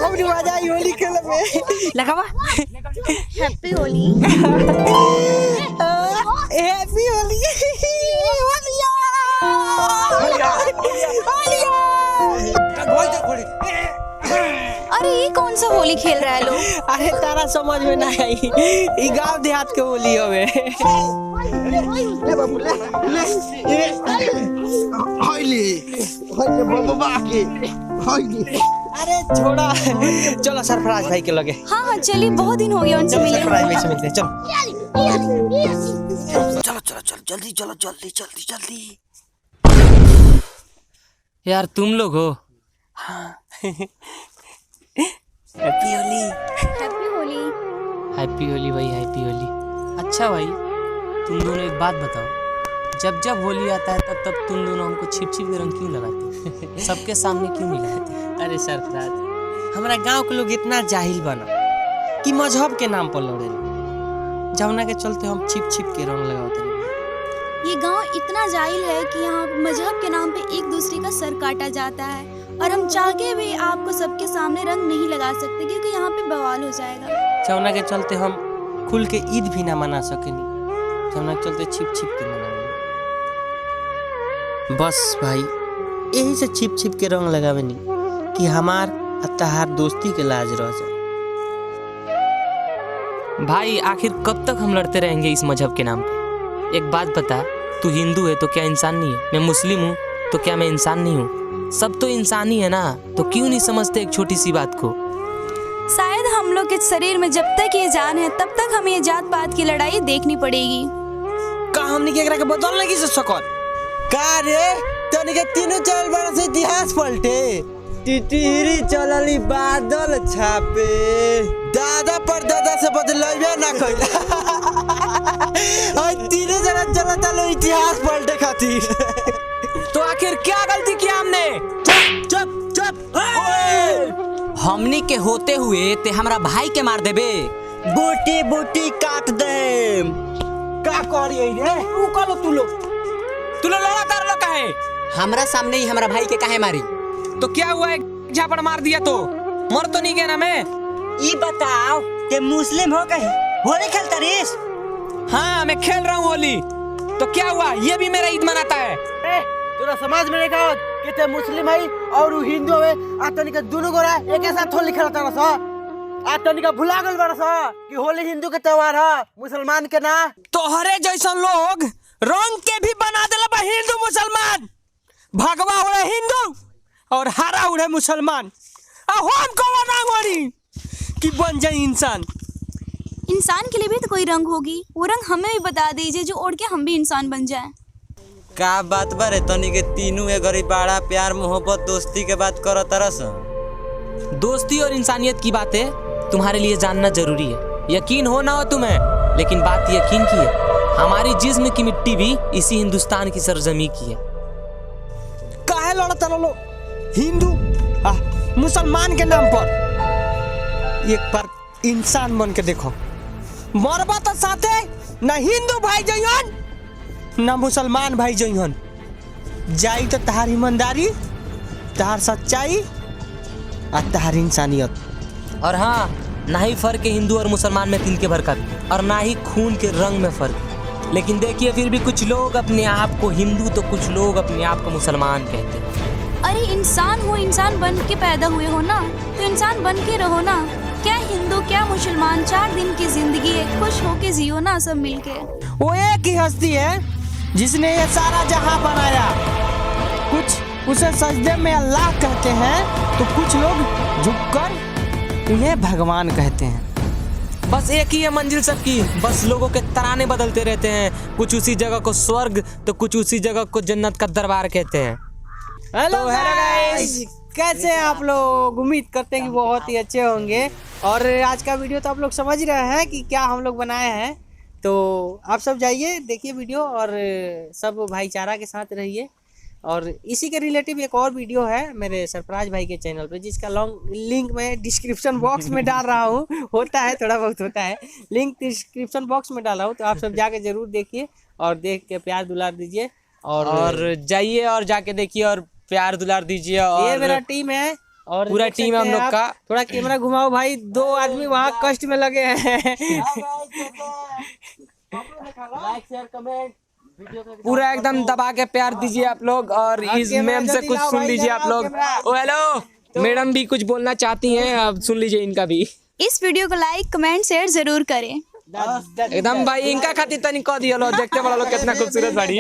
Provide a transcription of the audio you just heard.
अपनी मजा आई होली खेलने में। लगावा हैप्पी होली। हैप्पी होली। अरे ये कौन सा होली खेल रहा है लोग? अरे तारा समझ में ना आई, ई गांव देहात के होली हवे। अरे छोड़ा, चलो सरफराज भाई के लगे। हाँ हाँ चलिए, बहुत दिन हो गया उनसे मिले। सरफराज भाई से मिलते हैं, चलो चलो चलो चलो जल्दी, चलो जल्दी जल्दी जल्दी। यार तुम लोग हो? Happy Holi. Happy Holi. Happy Holi भाई, हैप्पी होली। अच्छा भाई, तुम दोनों एक बात बताओ, जब जब होली आता है तब तब तुम दोनों हमको छिप छिप के रंग क्यों लगाते? सबके सामने क्यों नहीं लगाते? अरे सरफराज, हमारा गांव के लोग इतना जाहिल बना कि मजहब के नाम पर लड़े, जमुना के चलते हम छिप छिप के रंग लगाते हैं। ये गांव इतना जाहिल है कि यहाँ मजहब के नाम पे एक दूसरे का सर काटा जाता है, और हम चाह के भी आपको सबके सामने रंग नहीं लगा सकते क्योंकि यहाँ पे बवाल हो जाएगा। जमुना के चलते हम खुल के ईद भी ना मना सकेनी, जमुना के चलते छिप छिप के मनावे। बस भाई, यही से छिप छिप के रंग लगावे नहीं कि हमार तहार दोस्ती के लाज रह जाए। भाई आखिर कब तक हम लड़ते रहेंगे इस मजहब के नाम पे? एक बात बता, तू हिंदू है तो क्या इंसान नहीं है? मैं मुस्लिम हूँ तो क्या मैं इंसान नहीं हूँ? सब तो इंसान ही है ना, तो क्यों नहीं समझते एक छोटी सी बात को? शायद हम लोग के शरीर में जब तक ये जान है तब तक हमें ये जात पात की लड़ाई देखनी पड़ेगी। का हमने केकरा के बदल लगी से सकत? का रे, तनी के तीनों चार बरस से इतिहास पलटे। टिटिहरी चलली बादल छापे, दादा पर दादा से बदलैबे ना कइला। और तीनों जना चलता लो इतिहास पलटे खातिर। तो आखिर क्या गलती किया हमने? चुप चुप। हमनी के होते हुए ते हमरा भाई के मार देबे? बूटी बूटी काट दे। का करिए रे? ऊ कलो तू लोग लड़ा कर लो काहे? हमरा सामने ही हमरा भाई के काहे मारी? तो क्या हुआ, एक झापड़ मार दिया तो मर तो नहीं गया ना मैं? ये बताओ कि मुस्लिम हो कहीं होली खेलता रीस? हाँ मैं खेल रहा हूँ होली, तो क्या हुआ, ये भी मेरा ईद मनाता है। तोरा समाज में देखा कि ते मुस्लिम है और हिंदू है, आ तनी के दोनों गोरा एक साथ होली खेलता रहा सा। आ तनी का भुला गल बड़ा सा कि होली हिंदू के त्योहार है, मुसलमान के ना। तोहरे जैसन लोग रंग के भी बना देला बा हिंदू मुसलमान। भगवा उड़े हिंदू और हरा उड़े मुसलमान। हम कौन रंग वाली कि बन जाए इंसान? इंसान के लिए भी तो कोई रंग होगी, वो रंग हमें भी बता दीजिए जो ओढ़ के हम भी इंसान बन जाएं। का बात बारे तनी के तीनों ए गरीब बड़ा प्यार मोहब्बत दोस्ती के बात करो तरस। दोस्ती और इंसानियत की बातें तुम्हारे लिए जानना जरूरी है। यकीन हो ना हो तुम्हें, लेकिन बात यकीन की है, हमारी जिस्म की मिट्टी भी इसी हिंदुस्तान की सरजमी की है। काहे लड़ता लो हिंदू मुसलमान के नाम पर? एक बार इंसान बन के देखो, मरबा तो साथे ना हिंदू भाई जइहन ना मुसलमान भाई जइहन। जाई तो तहार ईमानदारी, तहार सच्चाई और तहार इंसानियत। और हाँ, ना ही फर्क है हिंदू और मुसलमान में तिनके भर का भी, और ना ही खून के रंग में फर्क। लेकिन देखिए फिर भी कुछ लोग अपने आप को हिंदू तो कुछ लोग अपने आप को मुसलमान कहते हैं। अरे इंसान हो, इंसान बन के पैदा हुए हो ना, तो इंसान बन के रहो ना। क्या हिंदू क्या मुसलमान, 4 दिन की जिंदगी है, खुश होके जियो ना सब मिलके। वो एक ही हस्ती है जिसने ये सारा जहां बनाया। कुछ उसे सजदे में अल्लाह कहते हैं तो कुछ लोग झुककर उन्हें भगवान कहते हैं। बस एक ही है मंजिल सबकी, बस लोगों के तराने बदलते रहते हैं। कुछ उसी जगह को स्वर्ग तो कुछ उसी जगह को जन्नत का दरबार कहते हैं। हेलो गाइस, कैसे हैं आप लोग? उम्मीद करते हैं कि बहुत ही अच्छे होंगे। और आज का वीडियो तो आप लोग समझ रहे हैं कि क्या हम लोग बनाए हैं, तो आप सब जाइए देखिए वीडियो और सब भाईचारा के साथ रहिए। और इसी के रिलेटिव एक और वीडियो है मेरे सरफराज भाई के चैनल पे, जिसका लॉन्ग लिंक मैं डिस्क्रिप्शन बॉक्स में डाल रहा हूँ। होता है, थोड़ा बहुत होता है, लिंक डिस्क्रिप्शन बॉक्स में डाला हूँ, तो आप सब जाके जरूर देखिए और देख के प्यार दुलार दीजिए। और जाइए और जाके देखिए और प्यार दुलार दीजिए। ये और मेरा टीम है और पूरा देख टीम है हम सकते हैं लोग आप। का। थोड़ा कैमरा घुमाओ भाई, 2 आदमी वहाँ कष्ट में लगे हैं। पूरा एकदम दबा के प्यार दीजिए आप लोग। और इस कैमरा मैम से जल्दी कुछ लाओ सुन भाई, लीजिए लाओ आप लोग। कैमरा। ओ हेलो, मैडम भी कुछ बोलना चाहती हैं, अब सुन लीजिए इनका भी। इस वीडियो को लाइक कमेंट शेयर जरूर करें। एकदम भाई इनका खातिर तनी कह दियो लो, देखते बड़ा लोग कितना खूबसूरत बाड़ी।